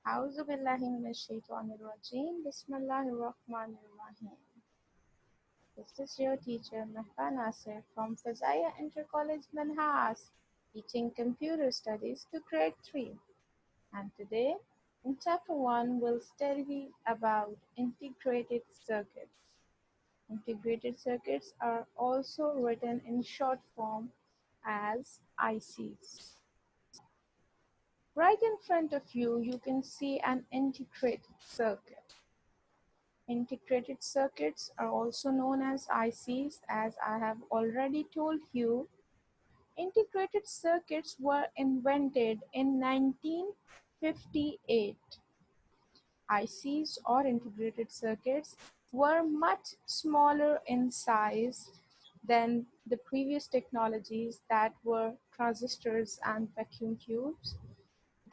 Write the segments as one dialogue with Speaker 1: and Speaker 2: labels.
Speaker 1: أعوذ بالله من الشيطان الرجيم بسم الله الرحمن الرحيم. This is your teacher Mehba Nasir from Fazaya Inter-College Manhas, teaching computer studies to grade 3. And today, in chapter 1, we'll study about integrated circuits. Integrated circuits are also written in short form as ICs. Right in front of you, you can see an integrated circuit. Integrated circuits are also known as ICs, as I have already told you. Integrated circuits were invented in 1958. ICs or integrated circuits were much smaller in size than the previous technologies that were transistors and vacuum tubes.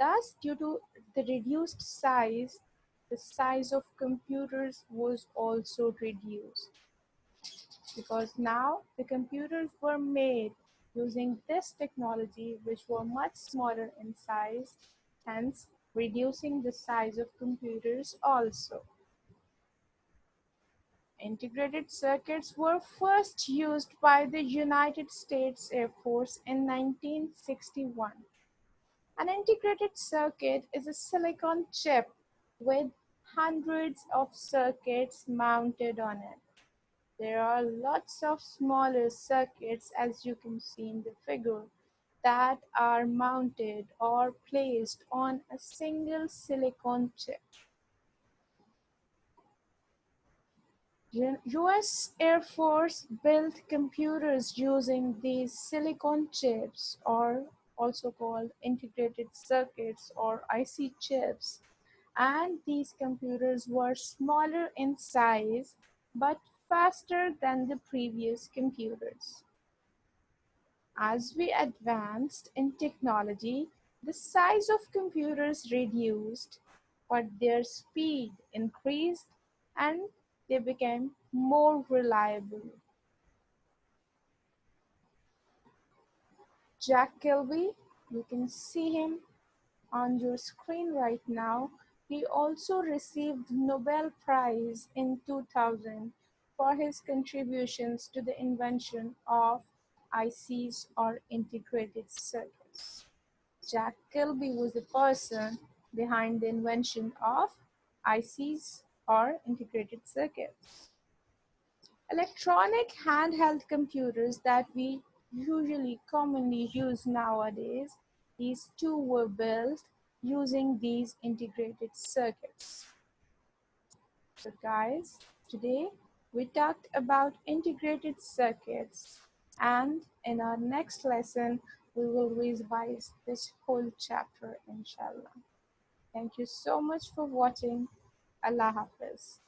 Speaker 1: Thus, due to the reduced size, the size of computers was also reduced, because now the computers were made using this technology, which were much smaller in size, hence reducing the size of computers also. Integrated circuits were first used by the United States Air Force in 1961. An integrated circuit is a silicon chip with hundreds of circuits mounted on it. There are lots of smaller circuits, as you can see in the figure, that are mounted or placed on a single silicon chip. US Air Force built computers using these silicon chips, or also called integrated circuits or IC chips, and these computers were smaller in size but faster than the previous computers. As we advanced in technology, the size of computers reduced, but their speed increased and they became more reliable. Jack Kilby, you can see him on your screen right now. He also received Nobel Prize in 2000 for his contributions to the invention of ICs or integrated circuits. Jack Kilby was the person behind the invention of ICs or integrated circuits. Electronic handheld computers that we usually commonly use nowadays, these two were built using these integrated circuits. So guys, today we talked about integrated circuits, and in our next lesson we will revise this whole chapter inshallah. Thank you so much for watching. Allah Hafiz.